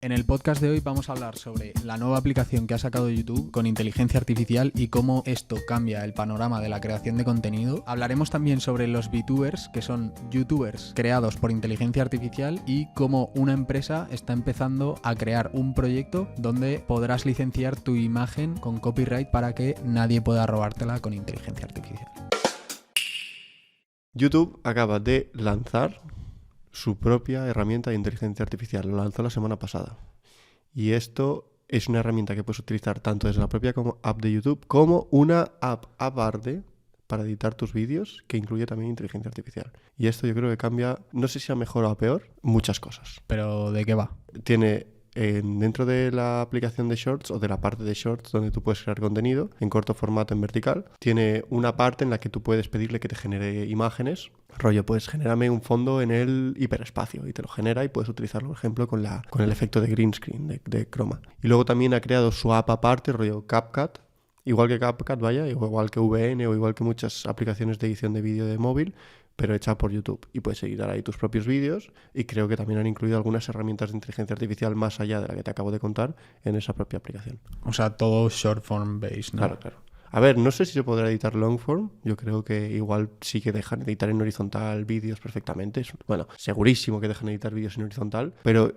En el podcast de hoy vamos a hablar sobre la nueva aplicación que ha sacado YouTube con inteligencia artificial y cómo esto cambia el panorama de la creación de contenido. Hablaremos también sobre los VTubers, que son YouTubers creados por inteligencia artificial, y cómo una empresa está empezando a crear un proyecto donde podrás licenciar tu imagen con copyright para que nadie pueda robártela con inteligencia artificial. YouTube acaba de lanzar su propia herramienta de inteligencia artificial. Lo lanzó la semana pasada. Y esto es una herramienta que puedes utilizar tanto desde la propia app de YouTube como una app aparte para editar tus vídeos que incluye también inteligencia artificial. Y esto yo creo que cambia, no sé si a mejor o a peor, muchas cosas. ¿Pero de qué va? Tiene dentro de la aplicación de Shorts o de la parte de Shorts donde tú puedes crear contenido en corto formato en vertical, tiene una parte en la que tú puedes pedirle que te genere imágenes. Rollo, pues genérame un fondo en el hiperespacio y te lo genera y puedes utilizarlo, por ejemplo, con el efecto de green screen, de croma. Y luego también ha creado su app aparte, rollo CapCut, igual que CapCut, vaya, igual que VN o igual que muchas aplicaciones de edición de vídeo de móvil, pero hecha por YouTube. Y puedes editar ahí tus propios vídeos y creo que también han incluido algunas herramientas de inteligencia artificial más allá de la que te acabo de contar en esa propia aplicación. O sea, todo short form based, ¿no? Claro. A ver, no sé si se podrá editar long form. Yo creo que igual sí que dejan editar en horizontal vídeos perfectamente. Bueno, segurísimo que dejan editar vídeos en horizontal, pero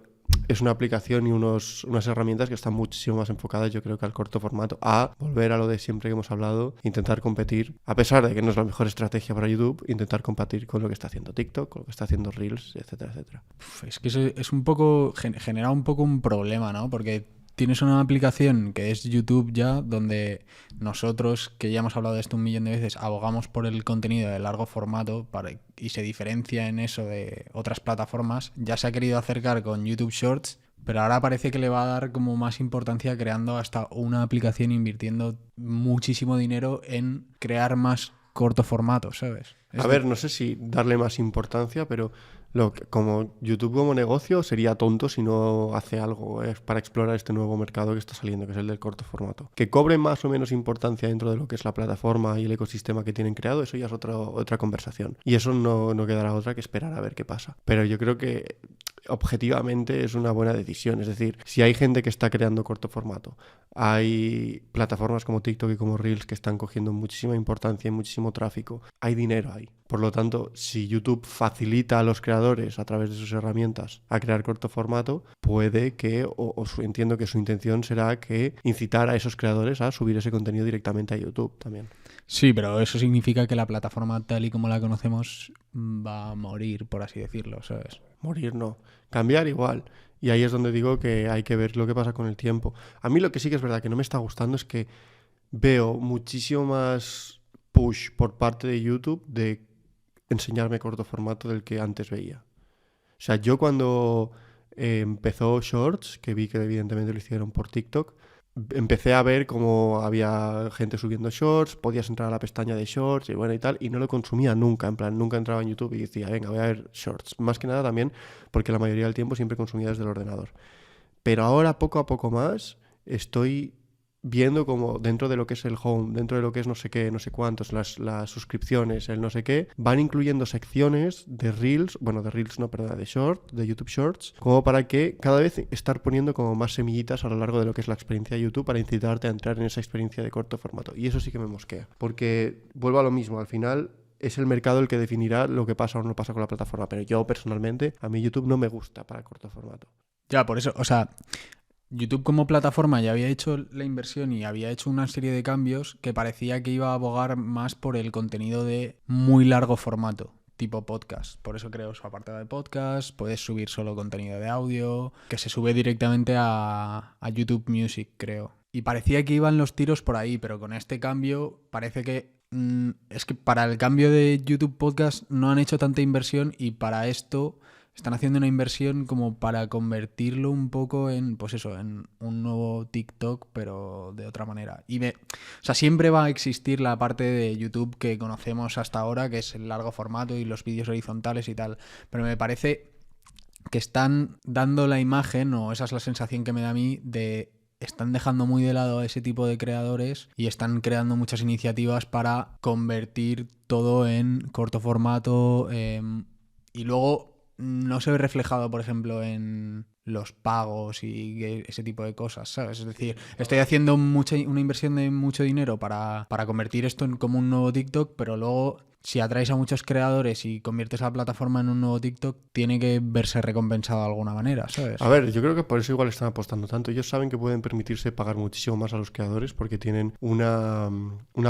es una aplicación y unas herramientas que están muchísimo más enfocadas, yo creo, que al corto formato, a volver a lo de siempre que hemos hablado, intentar competir, a pesar de que no es la mejor estrategia para YouTube, intentar competir con lo que está haciendo TikTok, con lo que está haciendo Reels, etcétera, etcétera. Es que eso es un poco, genera un poco un problema, ¿no? Porque tienes una aplicación que es YouTube ya, donde nosotros, que ya hemos hablado de esto un millón de veces, abogamos por el contenido de largo formato y se diferencia en eso de otras plataformas. Ya se ha querido acercar con YouTube Shorts, pero ahora parece que le va a dar como más importancia creando hasta una aplicación, invirtiendo muchísimo dinero en crear más corto formato, ¿sabes? A ver, no sé si darle más importancia, pero como YouTube como negocio sería tonto si no hace algo para explorar este nuevo mercado que está saliendo, que es el del corto formato. Que cobre más o menos importancia dentro de lo que es la plataforma y el ecosistema que tienen creado, eso ya es otra conversación. Y eso no quedará otra que esperar a ver qué pasa. Pero yo creo que objetivamente es una buena decisión. Es decir, si hay gente que está creando corto formato, hay plataformas como TikTok y como Reels que están cogiendo muchísima importancia y muchísimo tráfico, hay dinero ahí. Por lo tanto, si YouTube facilita a los creadores a través de sus herramientas a crear corto formato, puede que, entiendo que su intención será que incitar a esos creadores a subir ese contenido directamente a YouTube también. Sí, pero eso significa que la plataforma tal y como la conocemos va a morir, por así decirlo, ¿sabes? Morir no, cambiar igual. Y ahí es donde digo que hay que ver lo que pasa con el tiempo. A mí lo que sí que es verdad que no me está gustando es que veo muchísimo más push por parte de YouTube de enseñarme corto formato del que antes veía. O sea, yo cuando empezó Shorts, que vi que evidentemente lo hicieron por TikTok, empecé a ver cómo había gente subiendo Shorts, podías entrar a la pestaña de Shorts y bueno y tal, y no lo consumía nunca, en plan, nunca entraba en YouTube y decía, venga, voy a ver Shorts. Más que nada también porque la mayoría del tiempo siempre consumía desde el ordenador. Pero ahora, poco a poco más, estoy viendo como dentro de lo que es el home, dentro de lo que es no sé qué, no sé cuántos, las suscripciones, el no sé qué, van incluyendo secciones de Reels, de Short, de YouTube Shorts, como para que cada vez estar poniendo como más semillitas a lo largo de lo que es la experiencia de YouTube para incitarte a entrar en esa experiencia de corto formato. Y eso sí que me mosquea, porque vuelvo a lo mismo, al final es el mercado el que definirá lo que pasa o no pasa con la plataforma, pero yo personalmente, a mí YouTube no me gusta para corto formato. Ya, por eso, o sea, YouTube como plataforma ya había hecho la inversión y había hecho una serie de cambios que parecía que iba a abogar más por el contenido de muy largo formato, tipo podcast. Por eso creó su apartado de podcast, puedes subir solo contenido de audio, que se sube directamente a YouTube Music, creo. Y parecía que iban los tiros por ahí, pero con este cambio parece que es que para el cambio de YouTube Podcast no han hecho tanta inversión y para esto están haciendo una inversión como para convertirlo un poco en, pues eso, en un nuevo TikTok, pero de otra manera. O sea, siempre va a existir la parte de YouTube que conocemos hasta ahora, que es el largo formato y los vídeos horizontales y tal. Pero me parece que están dando la imagen, o esa es la sensación que me da a mí, de están dejando muy de lado a ese tipo de creadores y están creando muchas iniciativas para convertir todo en corto formato y luego no se ve reflejado, por ejemplo, en los pagos y ese tipo de cosas, ¿sabes? Es decir, estoy haciendo una inversión de mucho dinero para convertir esto en como un nuevo TikTok, pero luego si atraes a muchos creadores y conviertes a la plataforma en un nuevo TikTok, tiene que verse recompensado de alguna manera, ¿sabes? A ver, yo creo que por eso igual están apostando tanto. Ellos saben que pueden permitirse pagar muchísimo más a los creadores porque tienen una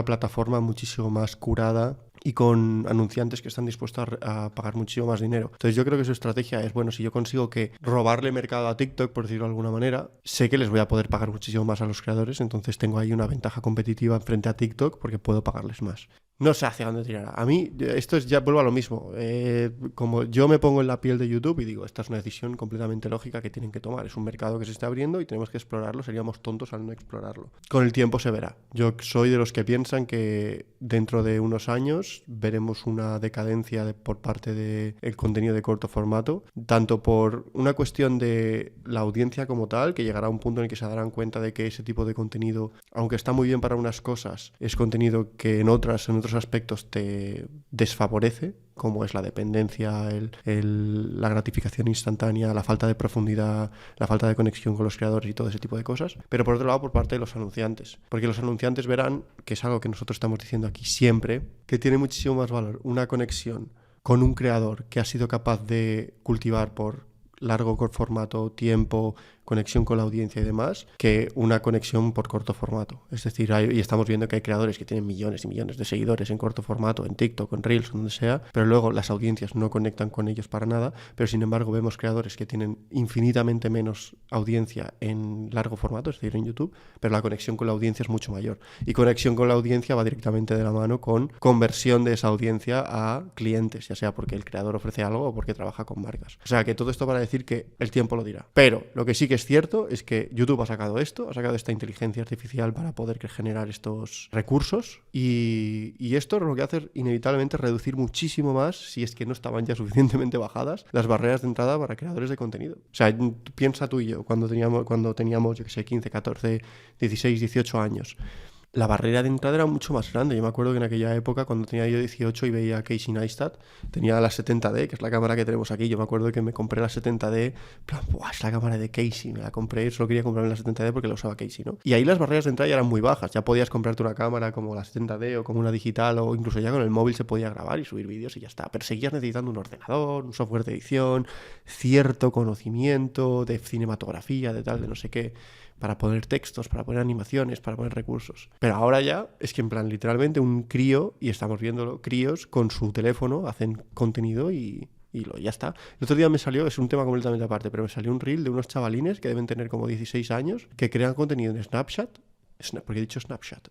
plataforma muchísimo más curada y con anunciantes que están dispuestos a pagar muchísimo más dinero. Entonces yo creo que su estrategia es, bueno, si yo consigo que robarle mercado a TikTok, por decirlo de alguna manera, sé que les voy a poder pagar muchísimo más a los creadores, entonces tengo ahí una ventaja competitiva frente a TikTok porque puedo pagarles más. No sé hacia dónde tirará. A mí, esto es ya vuelvo a lo mismo. Como yo me pongo en la piel de YouTube y digo, esta es una decisión completamente lógica que tienen que tomar. Es un mercado que se está abriendo y tenemos que explorarlo. Seríamos tontos al no explorarlo. Con el tiempo se verá. Yo soy de los que piensan que dentro de unos años veremos una decadencia por parte del contenido de corto formato, tanto por una cuestión de la audiencia como tal, que llegará a un punto en el que se darán cuenta de que ese tipo de contenido, aunque está muy bien para unas cosas, es contenido que en otros aspectos te desfavorece, como es la dependencia, la gratificación instantánea, la falta de profundidad, la falta de conexión con los creadores y todo ese tipo de cosas. Pero por otro lado, por parte de los anunciantes. Porque los anunciantes verán, que es algo que nosotros estamos diciendo aquí siempre, que tiene muchísimo más valor una conexión con un creador que ha sido capaz de cultivar por largo formato, tiempo, conexión con la audiencia y demás, que una conexión por corto formato. Es decir, y estamos viendo que hay creadores que tienen millones y millones de seguidores en corto formato, en TikTok, en Reels, donde sea, pero luego las audiencias no conectan con ellos para nada, pero sin embargo vemos creadores que tienen infinitamente menos audiencia en largo formato, es decir, en YouTube, pero la conexión con la audiencia es mucho mayor. Y conexión con la audiencia va directamente de la mano con conversión de esa audiencia a clientes, ya sea porque el creador ofrece algo o porque trabaja con marcas. O sea, que todo esto para decir que el tiempo lo dirá. Pero lo que sí que es cierto es que YouTube ha sacado esta inteligencia artificial para poder generar estos recursos y esto lo que hace es inevitablemente reducir muchísimo más, si es que no estaban ya suficientemente bajadas, las barreras de entrada para creadores de contenido. O sea, piensa tú y yo, cuando teníamos yo que sé, 15, 14, 16, 18 años. La barrera de entrada era mucho más grande. Yo me acuerdo que en aquella época, cuando tenía yo 18 y veía a Casey Neistat, tenía la 70D, que es la cámara que tenemos aquí. Yo me acuerdo que me compré la 70D, plan, ¡buah! Es la cámara de Casey. Me la compré, solo quería comprarme la 70D porque la usaba Casey, ¿no? Y ahí las barreras de entrada ya eran muy bajas. Ya podías comprarte una cámara como la 70D o como una digital, o incluso ya con el móvil se podía grabar y subir vídeos y ya está. Pero seguías necesitando un ordenador, un software de edición, cierto conocimiento de cinematografía, de tal, de no sé qué, para poner textos, para poner animaciones, para poner recursos. Pero ahora ya es que en plan literalmente un crío, y estamos viéndolo, críos con su teléfono hacen contenido y ya está. El otro día me salió, es un tema completamente aparte, pero me salió un reel de unos chavalines que deben tener como 16 años que crean contenido en Snapchat, porque he dicho Snapchat,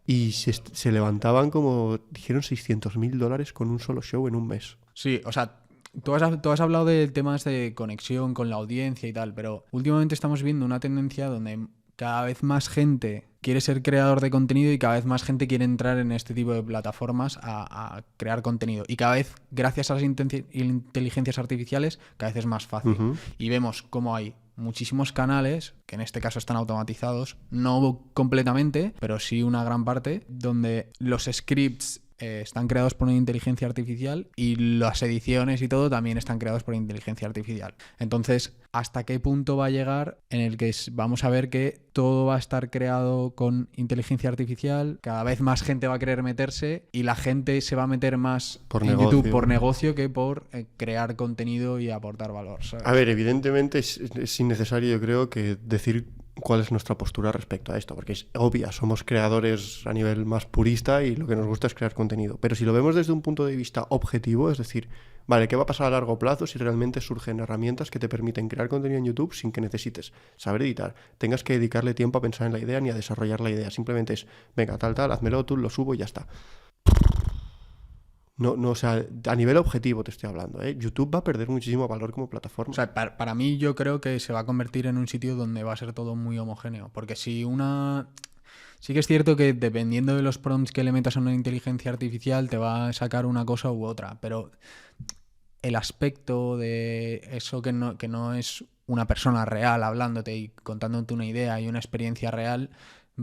y se levantaban como, dijeron, $600,000 con un solo show en un mes. Sí, o sea, tú has hablado de temas de conexión con la audiencia y tal, pero últimamente estamos viendo una tendencia donde cada vez más gente quiere ser creador de contenido y cada vez más gente quiere entrar en este tipo de plataformas a crear contenido. Y cada vez, gracias a las inteligencias artificiales, cada vez es más fácil. Uh-huh. Y vemos cómo hay muchísimos canales, que en este caso están automatizados, no completamente, pero sí una gran parte, donde los scripts están creados por una inteligencia artificial y las ediciones y todo también están creados por inteligencia artificial. Entonces, ¿hasta qué punto va a llegar en el que vamos a ver que todo va a estar creado con inteligencia artificial? Cada vez más gente va a querer meterse y la gente se va a meter más en YouTube por negocio que por crear contenido y aportar valor, ¿sabes? A ver, evidentemente es innecesario, yo creo, que decir cuál es nuestra postura respecto a esto, porque es obvia, somos creadores a nivel más purista y lo que nos gusta es crear contenido. Pero si lo vemos desde un punto de vista objetivo, es decir, vale, ¿qué va a pasar a largo plazo si realmente surgen herramientas que te permiten crear contenido en YouTube sin que necesites saber editar, tengas que dedicarle tiempo a pensar en la idea ni a desarrollar la idea? Simplemente es, venga, tal, házmelo tú, lo subo y ya está. No, o sea, a nivel objetivo te estoy hablando, ¿eh? YouTube va a perder muchísimo valor como plataforma. O sea, para mí yo creo que se va a convertir en un sitio donde va a ser todo muy homogéneo. Porque si sí que es cierto que dependiendo de los prompts que le metas a una inteligencia artificial te va a sacar una cosa u otra, pero el aspecto de eso que no es una persona real hablándote y contándote una idea y una experiencia real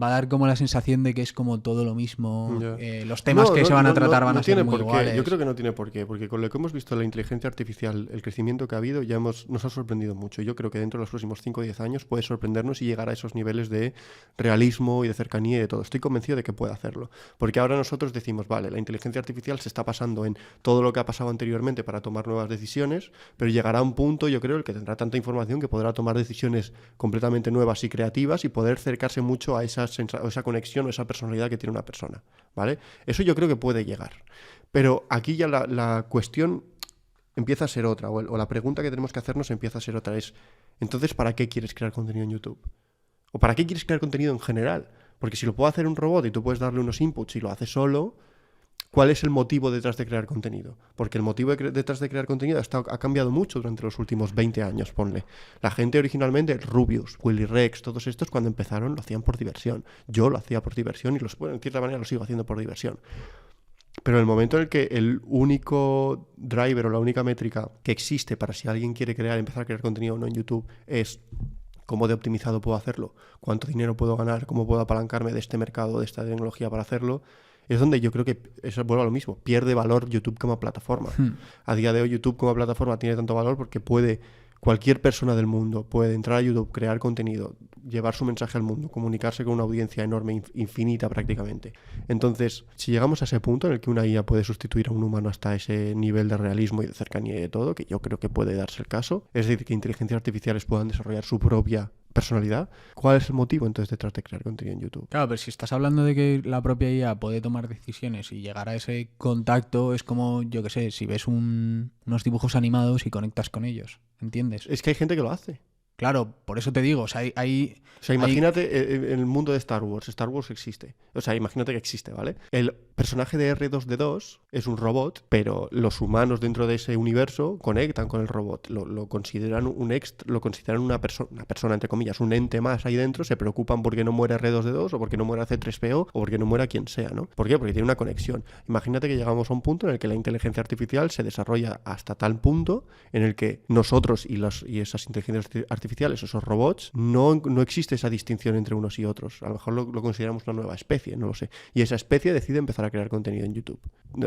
va a dar como la sensación de que es como todo lo mismo. Ya. Los temas que se van a tratar van a ser tiene muy por qué. iguales. Yo creo que no tiene por qué, porque con lo que hemos visto la inteligencia artificial, el crecimiento que ha habido, nos ha sorprendido mucho. Yo creo que dentro de los próximos 5 o 10 años puede sorprendernos y llegar a esos niveles de realismo y de cercanía y de todo. Estoy convencido de que puede hacerlo. Porque ahora nosotros decimos, vale, la inteligencia artificial se está pasando en todo lo que ha pasado anteriormente para tomar nuevas decisiones, pero llegará a un punto, yo creo, el que tendrá tanta información que podrá tomar decisiones completamente nuevas y creativas y poder acercarse mucho a esa conexión o esa personalidad que tiene una persona, ¿vale? Eso yo creo que puede llegar. Pero aquí ya la cuestión empieza a ser otra, o la pregunta que tenemos que hacernos empieza a ser otra, es, entonces, ¿para qué quieres crear contenido en YouTube? ¿O para qué quieres crear contenido en general? Porque si lo puede hacer un robot y tú puedes darle unos inputs y lo hace solo, ¿cuál es el motivo detrás de crear contenido? Porque el motivo detrás de crear contenido ha cambiado mucho durante los últimos 20 años, ponle. La gente originalmente, Rubius, Willy Rex, todos estos cuando empezaron lo hacían por diversión. Yo lo hacía por diversión y en cierta manera lo sigo haciendo por diversión. Pero en el momento en el que el único driver o la única métrica que existe para si alguien quiere empezar a crear contenido o no en YouTube es cómo de optimizado puedo hacerlo, cuánto dinero puedo ganar, cómo puedo apalancarme de este mercado, de esta tecnología para hacerlo, es donde yo creo que eso vuelve a lo mismo, pierde valor YouTube como plataforma. A día de hoy YouTube como plataforma tiene tanto valor porque cualquier persona del mundo puede entrar a YouTube, crear contenido, llevar su mensaje al mundo, comunicarse con una audiencia enorme, infinita prácticamente. Entonces, si llegamos a ese punto en el que una IA puede sustituir a un humano hasta ese nivel de realismo y de cercanía y de todo, que yo creo que puede darse el caso, es decir, que inteligencias artificiales puedan desarrollar su propia personalidad, ¿cuál es el motivo entonces detrás de crear contenido en YouTube? Claro, pero si estás hablando de que la propia IA puede tomar decisiones y llegar a ese contacto, es como, yo qué sé, si ves unos dibujos animados y conectas con ellos, ¿entiendes? Es que hay gente que lo hace. Claro, por eso te digo, o sea, imagínate en el mundo de Star Wars. Star Wars existe. O sea, imagínate que existe, ¿vale? El personaje de R2D2 es un robot, pero los humanos dentro de ese universo conectan con el robot. Lo consideran una persona, entre comillas, un ente más ahí dentro. Se preocupan porque no muere R2D2 o porque no muera C3PO o porque no muera quien sea, ¿no? ¿Por qué? Porque tiene una conexión. Imagínate que llegamos a un punto en el que la inteligencia artificial se desarrolla hasta tal punto en el que nosotros y esas inteligencias artificiales, esos robots, no existe esa distinción entre unos y otros. A lo mejor lo consideramos una nueva especie, no lo sé. Y esa especie decide empezar a crear contenido en YouTube.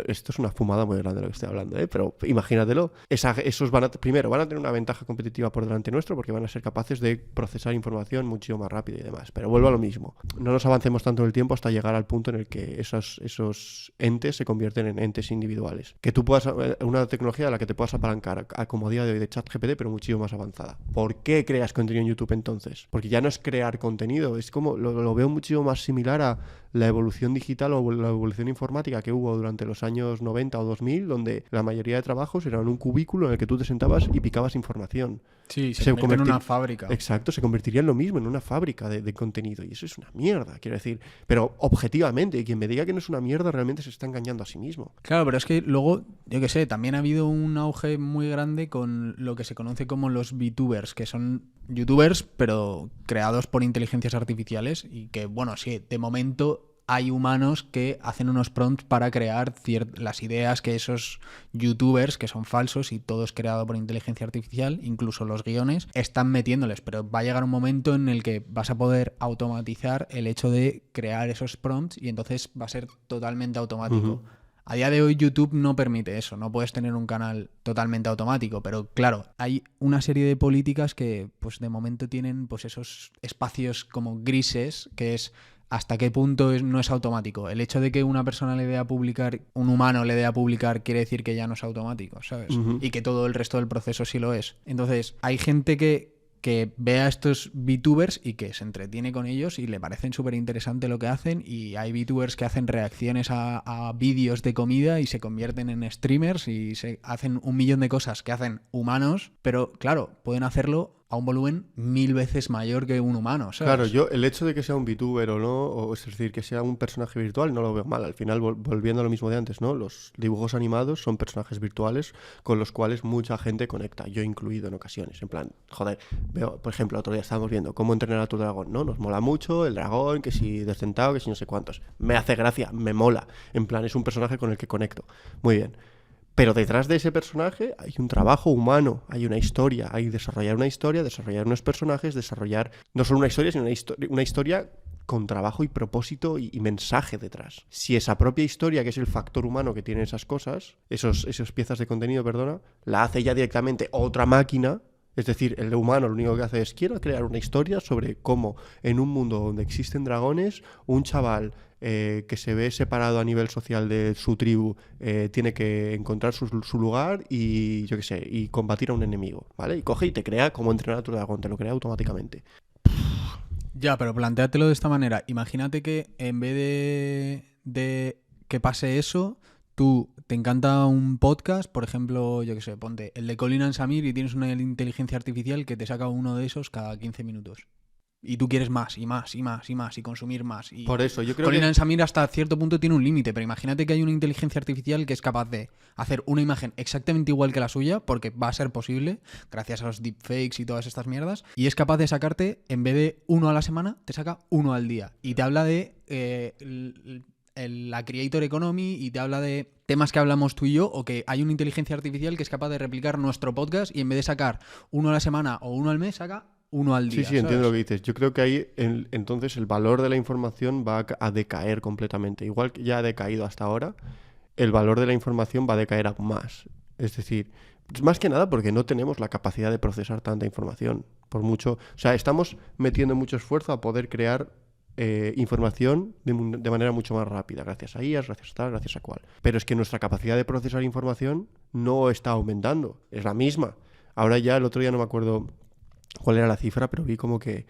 Esto es una fumada muy grande de lo que estoy hablando, ¿eh? Pero imagínatelo. Esos van a tener una ventaja competitiva por delante nuestro porque van a ser capaces de procesar información mucho más rápido y demás. Pero vuelvo a lo mismo. No nos avancemos tanto en el tiempo hasta llegar al punto en el que esos entes se convierten en entes individuales. Que tú puedas, una tecnología de la que te puedas apalancar, como a día de hoy de ChatGPT, pero muchísimo más avanzada. ¿Por qué creas contenido en YouTube entonces? Porque ya no es crear contenido, es como lo veo muchísimo más similar a la evolución digital o la evolución informática que hubo durante los años 90 o 2000, donde la mayoría de trabajos eran un cubículo en el que tú te sentabas y picabas información. Sí, se convierte en una fábrica. Exacto, se convertiría en lo mismo, en una fábrica de contenido. Y eso es una mierda, quiero decir. Pero objetivamente, quien me diga que no es una mierda realmente se está engañando a sí mismo. Claro, pero es que luego, yo qué sé, también ha habido un auge muy grande con lo que se conoce como los VTubers, que son youtubers, pero creados por inteligencias artificiales y que, bueno, sí, de momento hay humanos que hacen unos prompts para crear las ideas que esos youtubers, que son falsos y todo es creado por inteligencia artificial, incluso los guiones, están metiéndoles. Pero va a llegar un momento en el que vas a poder automatizar el hecho de crear esos prompts y entonces va a ser totalmente automático. Uh-huh. A día de hoy YouTube no permite eso, no puedes tener un canal totalmente automático, pero claro, hay una serie de políticas que pues de momento tienen pues esos espacios como grises, que es hasta qué punto no es automático. El hecho de que una persona le dé a publicar, un humano le dé a publicar, quiere decir que ya no es automático, ¿sabes? Uh-huh. Y que todo el resto del proceso sí lo es. Entonces, hay gente que ve a estos VTubers y que se entretiene con ellos y le parecen súper interesante lo que hacen, y hay VTubers que hacen reacciones a vídeos de comida y se convierten en streamers y se hacen un millón de cosas que hacen humanos, pero claro, pueden hacerlo a un volumen 1000 veces mayor que un humano, ¿sabes? Claro, yo el hecho de que sea un VTuber o no, o es decir, que sea un personaje virtual, no lo veo mal. Al final, volviendo a lo mismo de antes, ¿no? Los dibujos animados son personajes virtuales con los cuales mucha gente conecta, yo incluido en ocasiones. En plan, joder, veo, por ejemplo, otro día estábamos viendo cómo entrenar a tu dragón, ¿no? Nos mola mucho el dragón, que si descentado, que si no sé cuántos. Me hace gracia, me mola. En plan, es un personaje con el que conecto. Muy bien. Pero detrás de ese personaje hay un trabajo humano, hay una historia, hay desarrollar una historia, desarrollar unos personajes, desarrollar no solo una historia, sino una historia con trabajo y propósito y mensaje detrás. Si esa propia historia, que es el factor humano que tiene esas cosas, esas piezas de contenido, perdona, la hace ya directamente otra máquina. Es decir, el humano lo único que hace es quiero crear una historia sobre cómo en un mundo donde existen dragones, un chaval que se ve separado a nivel social de su tribu tiene que encontrar su lugar y yo qué sé, y combatir a un enemigo, ¿vale? Y coge y te crea cómo entrenar a tu dragón, te lo crea automáticamente. Ya, pero plantéatelo de esta manera. Imagínate que en vez de que pase eso, tú te encanta un podcast, por ejemplo, yo qué sé, ponte el de Colin and Samir y tienes una inteligencia artificial que te saca uno de esos cada 15 minutos. Y tú quieres más y más y más y más y consumir más. Y Por eso, yo creo Colin que... and Samir hasta cierto punto tiene un límite, pero imagínate que hay una inteligencia artificial que es capaz de hacer una imagen exactamente igual que la suya, porque va a ser posible, gracias a los deepfakes y todas estas mierdas, y es capaz de sacarte, en vez de uno a la semana, te saca uno al día. Y te habla de la Creator Economy y te habla de temas que hablamos tú y yo, o que hay una inteligencia artificial que es capaz de replicar nuestro podcast y en vez de sacar uno a la semana o uno al mes, saca uno al día. Sí, entiendo lo que dices. Yo creo que ahí entonces el valor de la información va a decaer completamente. Igual que ya ha decaído hasta ahora, el valor de la información va a decaer aún más. Es decir, más que nada porque no tenemos la capacidad de procesar tanta información. Por mucho, o sea, estamos metiendo mucho esfuerzo a poder crear información de manera mucho más rápida, gracias a IAS, gracias a tal, gracias a cual. Pero es que nuestra capacidad de procesar información no está aumentando, es la misma. Ahora ya el otro día no me acuerdo cuál era la cifra, pero vi como que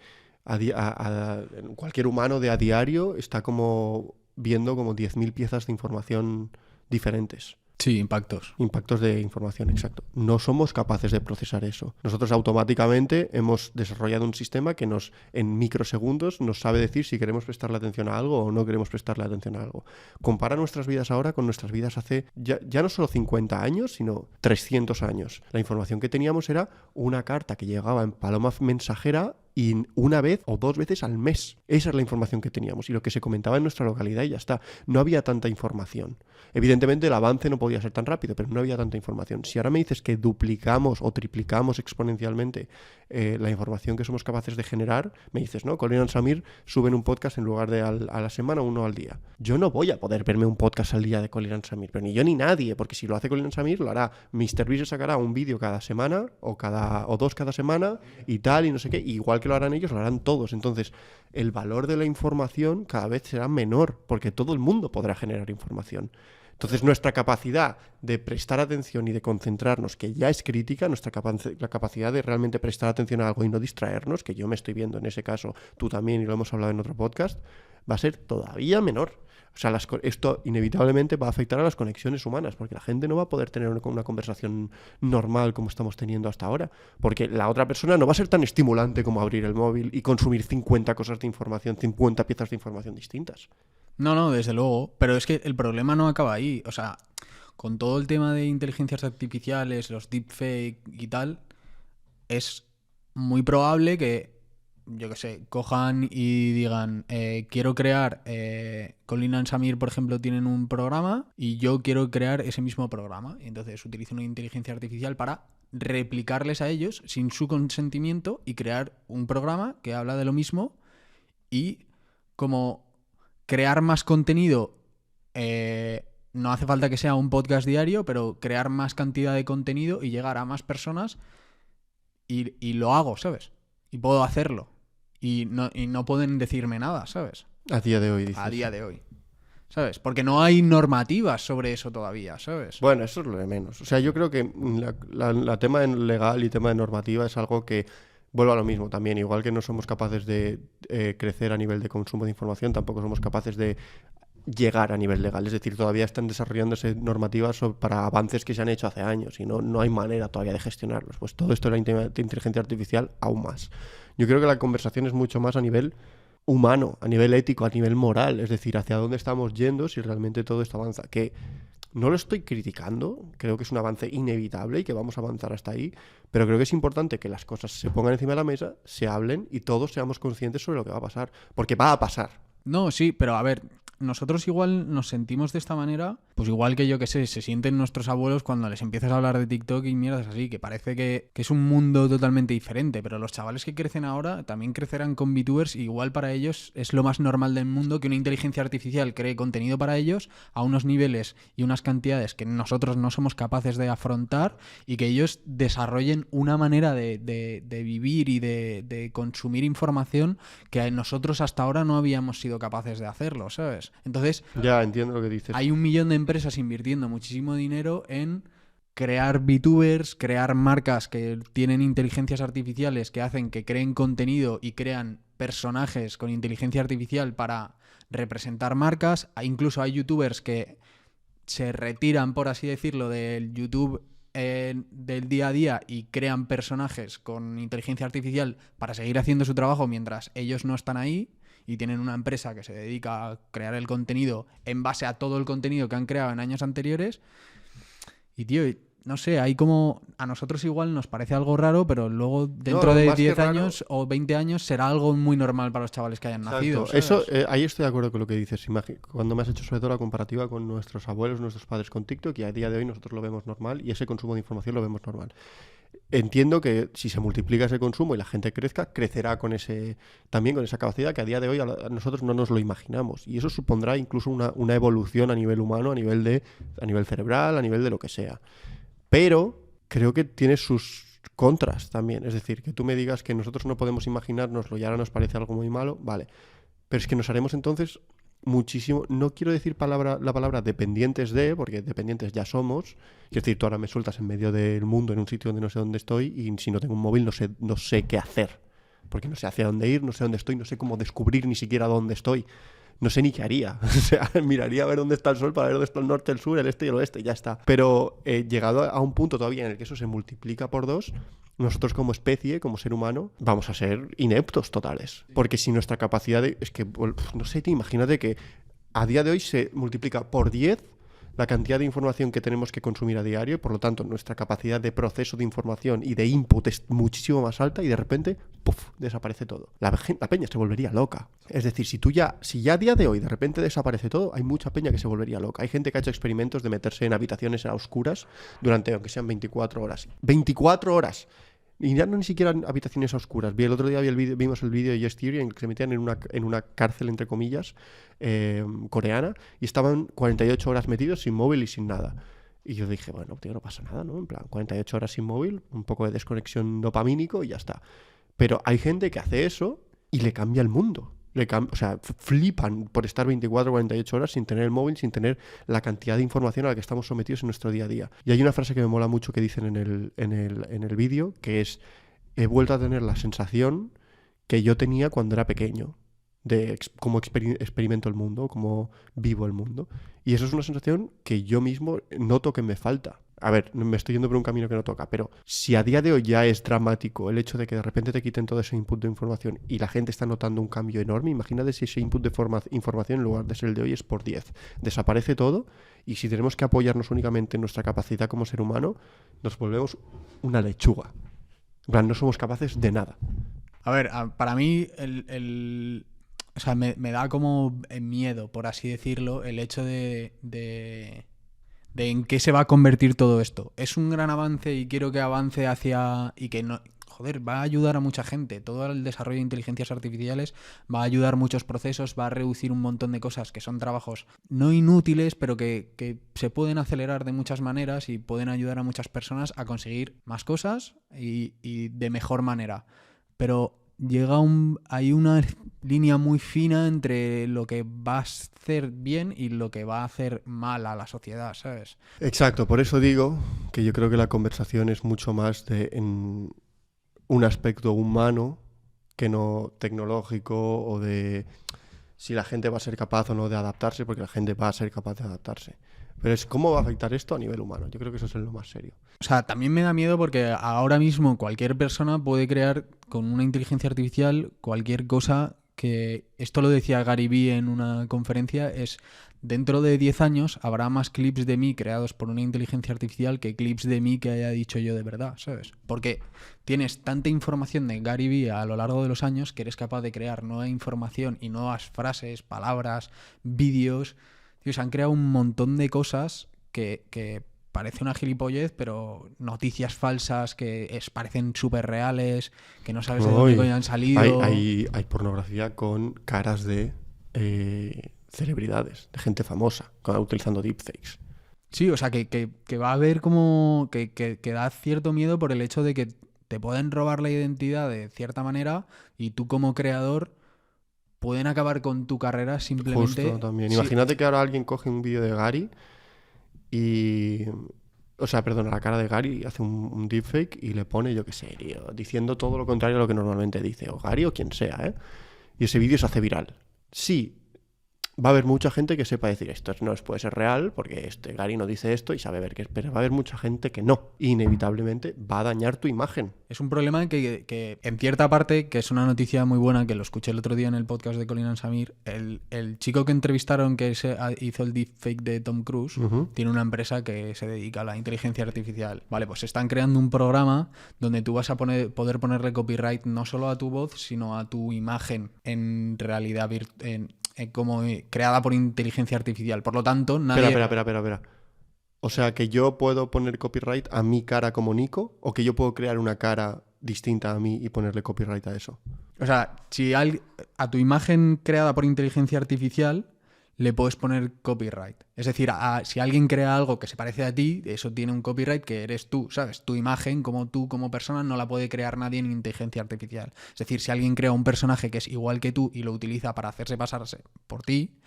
cualquier humano de a diario está como viendo como 10.000 piezas de información diferentes. Sí, impactos. Impactos de información, exacto. No somos capaces de procesar eso. Nosotros automáticamente hemos desarrollado un sistema que en microsegundos nos sabe decir si queremos prestarle atención a algo o no queremos prestarle atención a algo. Compara nuestras vidas ahora con nuestras vidas hace ya no solo 50 años, sino 300 años. La información que teníamos era una carta que llegaba en paloma mensajera y una vez o dos veces al mes. Esa es la información que teníamos y lo que se comentaba en nuestra localidad y ya está. No había tanta información. Evidentemente el avance no podía ser tan rápido, pero no había tanta información. Si ahora me dices que duplicamos o triplicamos exponencialmente la información que somos capaces de generar, me dices, ¿no? Colin and Samir suben un podcast en lugar de a la semana, uno al día. Yo no voy a poder verme un podcast al día de Colin and Samir, pero ni yo ni nadie, porque si lo hace Colin and Samir, lo hará. MrBeast sacará un vídeo cada semana o dos cada semana y tal, y no sé qué. Igual que lo harán ellos, lo harán todos. Entonces, el valor de la información cada vez será menor, porque todo el mundo podrá generar información. Entonces, nuestra capacidad de prestar atención y de concentrarnos, que ya es crítica, la capacidad de realmente prestar atención a algo y no distraernos, que yo me estoy viendo en ese caso, tú también, y lo hemos hablado en otro podcast, va a ser todavía menor. O sea, esto inevitablemente va a afectar a las conexiones humanas, porque la gente no va a poder tener una conversación normal como estamos teniendo hasta ahora, porque la otra persona no va a ser tan estimulante como abrir el móvil y consumir 50 cosas de información, 50 piezas de información distintas. No, desde luego. Pero es que el problema no acaba ahí. O sea, con todo el tema de inteligencias artificiales, los deepfake y tal, es muy probable que, yo qué sé, cojan y digan, quiero crear, Colin and Samir, por ejemplo, tienen un programa y yo quiero crear ese mismo programa. Y entonces utilizo una inteligencia artificial para replicarles a ellos sin su consentimiento y crear un programa que habla de lo mismo y como crear más contenido, no hace falta que sea un podcast diario, pero crear más cantidad de contenido y llegar a más personas y lo hago, ¿sabes? Y puedo hacerlo. Y no pueden decirme nada, ¿sabes? A día de hoy, dices. A día de hoy. ¿Sabes? Porque no hay normativas sobre eso todavía, ¿sabes? Bueno, eso es lo de menos. O sea, yo creo que la tema legal y tema de normativa es algo que vuelvo a lo mismo también. Igual que no somos capaces de crecer a nivel de consumo de información, tampoco somos capaces de llegar a nivel legal. Es decir, todavía están desarrollándose normativas para avances que se han hecho hace años y no hay manera todavía de gestionarlos. Pues todo esto de la inteligencia artificial aún más. Yo creo que la conversación es mucho más a nivel humano, a nivel ético, a nivel moral. Es decir, hacia dónde estamos yendo si realmente todo esto avanza. Que no lo estoy criticando, creo que es un avance inevitable y que vamos a avanzar hasta ahí, pero creo que es importante que las cosas se pongan encima de la mesa, se hablen y todos seamos conscientes sobre lo que va a pasar, porque va a pasar. No, sí, pero a ver, nosotros igual nos sentimos de esta manera, pues igual que yo que sé, se sienten nuestros abuelos cuando les empiezas a hablar de TikTok y mierdas así, que parece que es un mundo totalmente diferente, pero los chavales que crecen ahora también crecerán con VTubers y igual para ellos es lo más normal del mundo que una inteligencia artificial cree contenido para ellos a unos niveles y unas cantidades que nosotros no somos capaces de afrontar y que ellos desarrollen una manera de vivir y de consumir información que nosotros hasta ahora no habíamos sido capaces de hacerlo, ¿sabes? Entonces, Ya entiendo lo que dices. hay 1 millón de empresas invirtiendo muchísimo dinero en crear VTubers, crear marcas que tienen inteligencias artificiales que hacen que creen contenido y crean personajes con inteligencia artificial para representar marcas. Incluso hay youtubers que se retiran, por así decirlo, del YouTube del día a día y crean personajes con inteligencia artificial para seguir haciendo su trabajo mientras ellos no están ahí y tienen una empresa que se dedica a crear el contenido en base a todo el contenido que han creado en años anteriores. Y tío, no sé, hay como... A nosotros igual nos parece algo raro, pero luego dentro de 10 años o 20 años será algo muy normal para los chavales que hayan nacido. ¿Sabes? Eso, ahí estoy de acuerdo con lo que dices. Cuando me has hecho sobre todo la comparativa con nuestros abuelos, nuestros padres con TikTok, y a día de hoy nosotros lo vemos normal y ese consumo de información lo vemos normal. Entiendo que si se multiplica ese consumo y la gente crezca, crecerá también con esa capacidad que a día de hoy a nosotros no nos lo imaginamos. Y eso supondrá incluso una evolución a nivel humano, a nivel cerebral, a nivel de lo que sea. Pero creo que tiene sus contras también. Es decir, que tú me digas que nosotros no podemos imaginárnoslo y ahora nos parece algo muy malo, vale. Pero es que nos haremos entonces muchísimo, no quiero decir la palabra dependientes de, porque dependientes ya somos. Es decir, tú ahora me sueltas en medio del mundo, en un sitio donde no sé dónde estoy, y si no tengo un móvil no sé qué hacer. Porque no sé hacia dónde ir, no sé dónde estoy, no sé cómo descubrir ni siquiera dónde estoy. No sé ni qué haría. O sea, miraría a ver dónde está el sol para ver dónde está el norte, el sur, el este y el oeste, y ya está. Pero llegado a un punto todavía en el que eso se multiplica por 2, nosotros como especie, como ser humano, vamos a ser ineptos totales. Porque si nuestra capacidad de... Es que, no sé, imagínate que a día de hoy se multiplica por 10 la cantidad de información que tenemos que consumir a diario y por lo tanto nuestra capacidad de proceso de información y de input es muchísimo más alta y de repente, ¡puf!, desaparece todo. La peña se volvería loca. Es decir, si ya a día de hoy de repente desaparece todo, hay mucha peña que se volvería loca. Hay gente que ha hecho experimentos de meterse en habitaciones a oscuras durante, aunque sean 24 horas. ¡24 horas! Y ya no ni siquiera habitaciones a oscuras. El otro día vimos el vídeo de Yes Theory en el que se metían en una cárcel, entre comillas, coreana, y estaban 48 horas metidos sin móvil y sin nada. Y yo dije, bueno, tío, no pasa nada, ¿no? En plan, 48 horas sin móvil, un poco de desconexión dopamínico y ya está. Pero hay gente que hace eso y le cambia el mundo. O sea, flipan por estar 24 o 48 horas sin tener el móvil, sin tener la cantidad de información a la que estamos sometidos en nuestro día a día. Y hay una frase que me mola mucho que dicen en el vídeo, que es: he vuelto a tener la sensación que yo tenía cuando era pequeño, de cómo experimento el mundo, cómo vivo el mundo. Y eso es una sensación que yo mismo noto que me falta. A ver, me estoy yendo por un camino que no toca, pero si a día de hoy ya es dramático el hecho de que de repente te quiten todo ese input de información y la gente está notando un cambio enorme, imagínate si ese input de información en lugar de ser el de hoy es por 10. Desaparece todo y si tenemos que apoyarnos únicamente en nuestra capacidad como ser humano, nos volvemos una lechuga. En plan, no somos capaces de nada. A ver, para mí o sea, me da como miedo, por así decirlo, el hecho de en qué se va a convertir todo esto. Es un gran avance y quiero que avance hacia... y que no... Joder, va a ayudar a mucha gente. Todo el desarrollo de inteligencias artificiales va a ayudar muchos procesos, va a reducir un montón de cosas que son trabajos no inútiles, pero que se pueden acelerar de muchas maneras y pueden ayudar a muchas personas a conseguir más cosas y de mejor manera. Pero hay una línea muy fina entre lo que va a hacer bien y lo que va a hacer mal a la sociedad, ¿sabes? Exacto, por eso digo que yo creo que la conversación es mucho más en un aspecto humano que no tecnológico o de si la gente va a ser capaz o no de adaptarse, porque la gente va a ser capaz de adaptarse. Pero es cómo va a afectar esto a nivel humano. Yo creo que eso es lo más serio. O sea, también me da miedo porque ahora mismo cualquier persona puede crear con una inteligencia artificial cualquier cosa que... Esto lo decía Gary Vee en una conferencia, es dentro de 10 años habrá más clips de mí creados por una inteligencia artificial que clips de mí que haya dicho yo de verdad, ¿sabes? Porque tienes tanta información de Gary Vee a lo largo de los años que eres capaz de crear nueva información y nuevas frases, palabras, vídeos. Tío, se han creado un montón de cosas que parece una gilipollez, pero noticias falsas que parecen súper reales, que no sabes de dónde coño han salido. Hay pornografía con caras de celebridades, de gente famosa, utilizando deepfakes. Sí, o sea, que va a haber como... que da cierto miedo por el hecho de que te pueden robar la identidad de cierta manera y tú como creador pueden acabar con tu carrera simplemente... Justo, también. Sí. Imagínate que ahora alguien coge un vídeo de Gary y... O sea, perdón, la cara de Gary hace un deepfake y le pone, yo qué sé, tío, diciendo todo lo contrario a lo que normalmente dice, o Gary o quien sea, ¿eh? Y ese vídeo se hace viral. Sí, va a haber mucha gente que sepa decir esto no puede ser real, porque Gary no dice esto y sabe ver qué es, pero va a haber mucha gente que no, y inevitablemente va a dañar tu imagen. Es un problema que en cierta parte, que es una noticia muy buena, que lo escuché el otro día en el podcast de Colin and Samir, el chico que entrevistaron que hizo el deepfake de Tom Cruise, tiene una empresa que se dedica a la inteligencia artificial. Vale, pues están creando un programa donde tú vas a poder ponerle copyright no solo a tu voz, sino a tu imagen en realidad como creada por inteligencia artificial. Por lo tanto, nadie... Espera. O sea, que yo puedo poner copyright a mi cara como Nico, o que yo puedo crear una cara distinta a mí y ponerle copyright a eso. O sea, si a tu imagen creada por inteligencia artificial le puedes poner copyright. Es decir, si alguien crea algo que se parece a ti, eso tiene un copyright que eres tú, ¿sabes? Tu imagen, como tú, como persona, no la puede crear nadie en inteligencia artificial. Es decir, si alguien crea un personaje que es igual que tú y lo utiliza para hacerse pasarse por ti,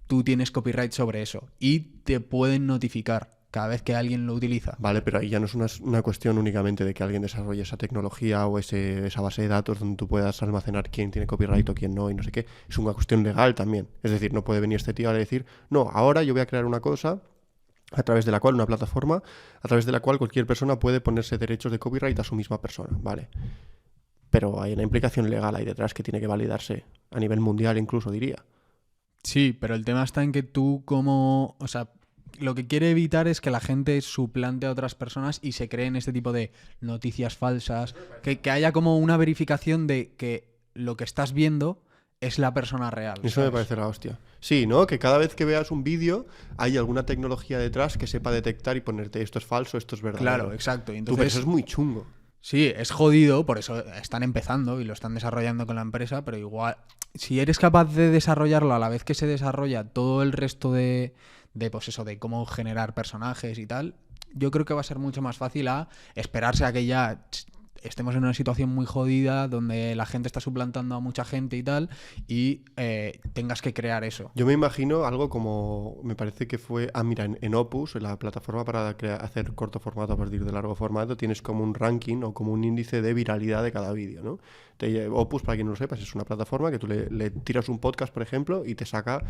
tú tienes copyright sobre eso y te pueden notificar cada vez que alguien lo utiliza. Vale, pero ahí ya no es una cuestión únicamente de que alguien desarrolle esa tecnología o esa base de datos donde tú puedas almacenar quién tiene copyright o quién no y no sé qué. Es una cuestión legal también. Es decir, no puede venir este tío a decir, no, ahora yo voy a crear una cosa a través de la cual, una plataforma, a través de la cual cualquier persona puede ponerse derechos de copyright a su misma persona, ¿vale? Pero hay una implicación legal ahí detrás que tiene que validarse a nivel mundial incluso, diría. Sí, pero el tema está en que tú como... O sea, lo que quiere evitar es que la gente suplante a otras personas y se creen este tipo de noticias falsas. Que haya como una verificación de que lo que estás viendo es la persona real. Eso ¿sabes? me parece la hostia. Sí, ¿no? Que cada vez que veas un vídeo hay alguna tecnología detrás que sepa detectar y ponerte esto es falso, esto es verdadero. Claro, exacto. Y Pero entonces, eso es muy chungo. sí, es jodido, por eso están empezando y lo están desarrollando con la empresa, pero igual, si eres capaz de desarrollarlo a la vez que se desarrolla todo el resto de pues eso, de cómo generar personajes y tal, yo creo que va a ser mucho más fácil a esperarse a que ya estemos en una situación muy jodida donde la gente está suplantando a mucha gente y tal y tengas que crear eso. Yo me imagino algo como, me parece que fue, mira, en Opus, en la plataforma para hacer corto formato a partir de largo formato, tienes como un ranking o como un índice de viralidad de cada vídeo, ¿no? Opus, para quien no lo sepas, es una plataforma que tú le tiras un podcast, por ejemplo, y te saca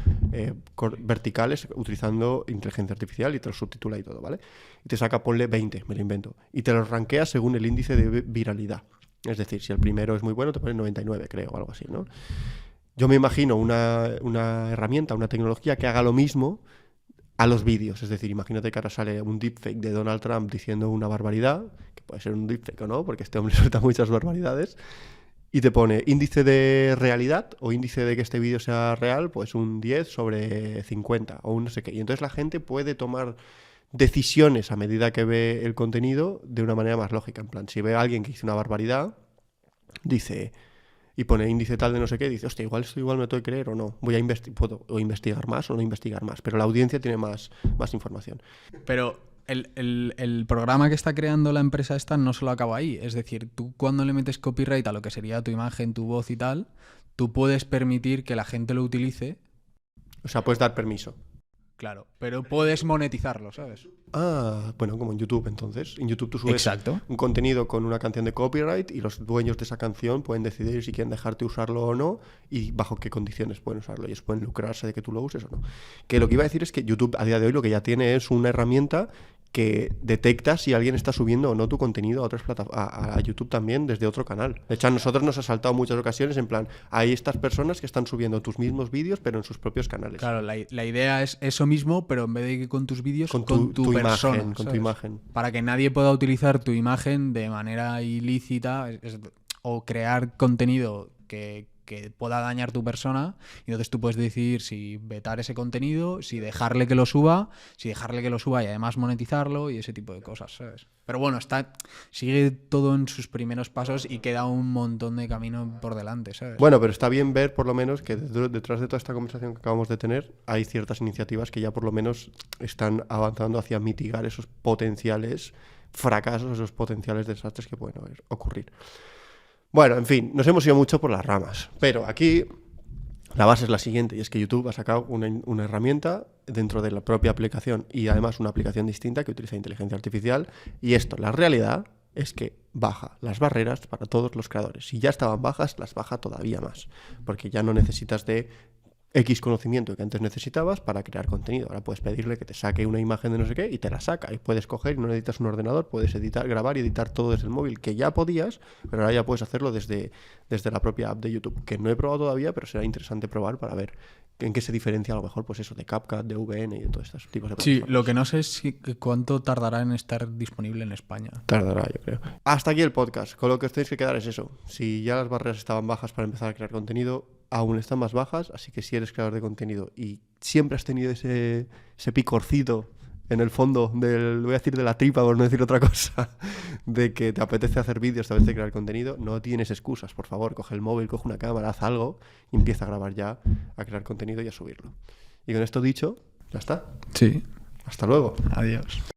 verticales utilizando inteligencia artificial y te lo subtitula y todo, ¿vale? Y te saca, ponle 20, me lo invento, y te los rankea según el índice de viralidad. Es decir, si el primero es muy bueno, te pone 99, creo, o algo así, ¿no? Yo me imagino una herramienta, una tecnología que haga lo mismo a los vídeos. Es decir, imagínate que ahora sale un deepfake de Donald Trump diciendo una barbaridad, que puede ser un deepfake o no, porque este hombre suelta muchas barbaridades, y te pone índice de realidad o índice de que este vídeo sea real, pues un 10 sobre 50 o un no sé qué. Y entonces la gente puede tomar decisiones a medida que ve el contenido de una manera más lógica. En plan, si ve a alguien que dice una barbaridad, dice... y pone índice tal de no sé qué, dice, hostia, igual me tengo que creer o no. Voy a puedo o investigar más o no investigar más. Pero la audiencia tiene más información. Pero el programa que está creando la empresa esta no solo acaba ahí. Es decir, tú cuando le metes copyright a lo que sería tu imagen, tu voz y tal, tú puedes permitir que la gente lo utilice. O sea, puedes dar permiso. Claro, pero puedes monetizarlo, ¿sabes? Bueno, como en YouTube entonces. En YouTube tú subes Exacto. un contenido con una canción de copyright y los dueños de esa canción pueden decidir si quieren dejarte usarlo o no y bajo qué condiciones pueden usarlo. Y ellos pueden lucrarse de que tú lo uses o no. Que lo que iba a decir es que YouTube a día de hoy lo que ya tiene es una herramienta que detecta si alguien está subiendo o no tu contenido a otras a YouTube también desde otro canal. De hecho, a nosotros nos ha saltado muchas ocasiones en plan, hay estas personas que están subiendo tus mismos vídeos pero en sus propios canales. Claro, la idea es eso mismo, pero en vez de que con tus vídeos, con tu persona, imagen, con tu imagen. Para que nadie pueda utilizar tu imagen de manera ilícita o crear contenido que pueda dañar tu persona, y entonces tú puedes decidir si vetar ese contenido, si dejarle que lo suba y además monetizarlo y ese tipo de cosas, ¿sabes? Pero bueno, sigue todo en sus primeros pasos y queda un montón de camino por delante, ¿sabes? Bueno, pero está bien ver por lo menos que detrás de toda esta conversación que acabamos de tener hay ciertas iniciativas que ya por lo menos están avanzando hacia mitigar esos potenciales fracasos, esos potenciales desastres que pueden ocurrir. Bueno, en fin, nos hemos ido mucho por las ramas, pero aquí la base es la siguiente, y es que YouTube ha sacado una herramienta dentro de la propia aplicación y además una aplicación distinta que utiliza inteligencia artificial, y esto, la realidad es que baja las barreras para todos los creadores. Si ya estaban bajas, las baja todavía más, porque ya no necesitas de X conocimiento que antes necesitabas para crear contenido. Ahora puedes pedirle que te saque una imagen de no sé qué y te la saca. Y puedes coger y no necesitas un ordenador, puedes editar, grabar y editar todo desde el móvil, que ya podías, pero ahora ya puedes hacerlo desde la propia app de YouTube, que no he probado todavía, pero será interesante probar para ver en qué se diferencia a lo mejor pues eso de CapCut, de VN y de todos estos tipos de plataformas. Sí, lo que no sé es cuánto tardará en estar disponible en España. Tardará, yo creo. Hasta aquí el podcast. Con lo que os tenéis que quedar es eso. Si ya las barreras estaban bajas para empezar a crear contenido, aún están más bajas, así que si eres creador de contenido y siempre has tenido ese picorcito en el fondo voy a decir de la tripa por no decir otra cosa, de que te apetece hacer vídeos, te apetece crear contenido, no tienes excusas, por favor, coge el móvil, coge una cámara, haz algo y empieza a grabar ya, a crear contenido y a subirlo. Y con esto dicho, ya está. Sí. Hasta luego. Adiós.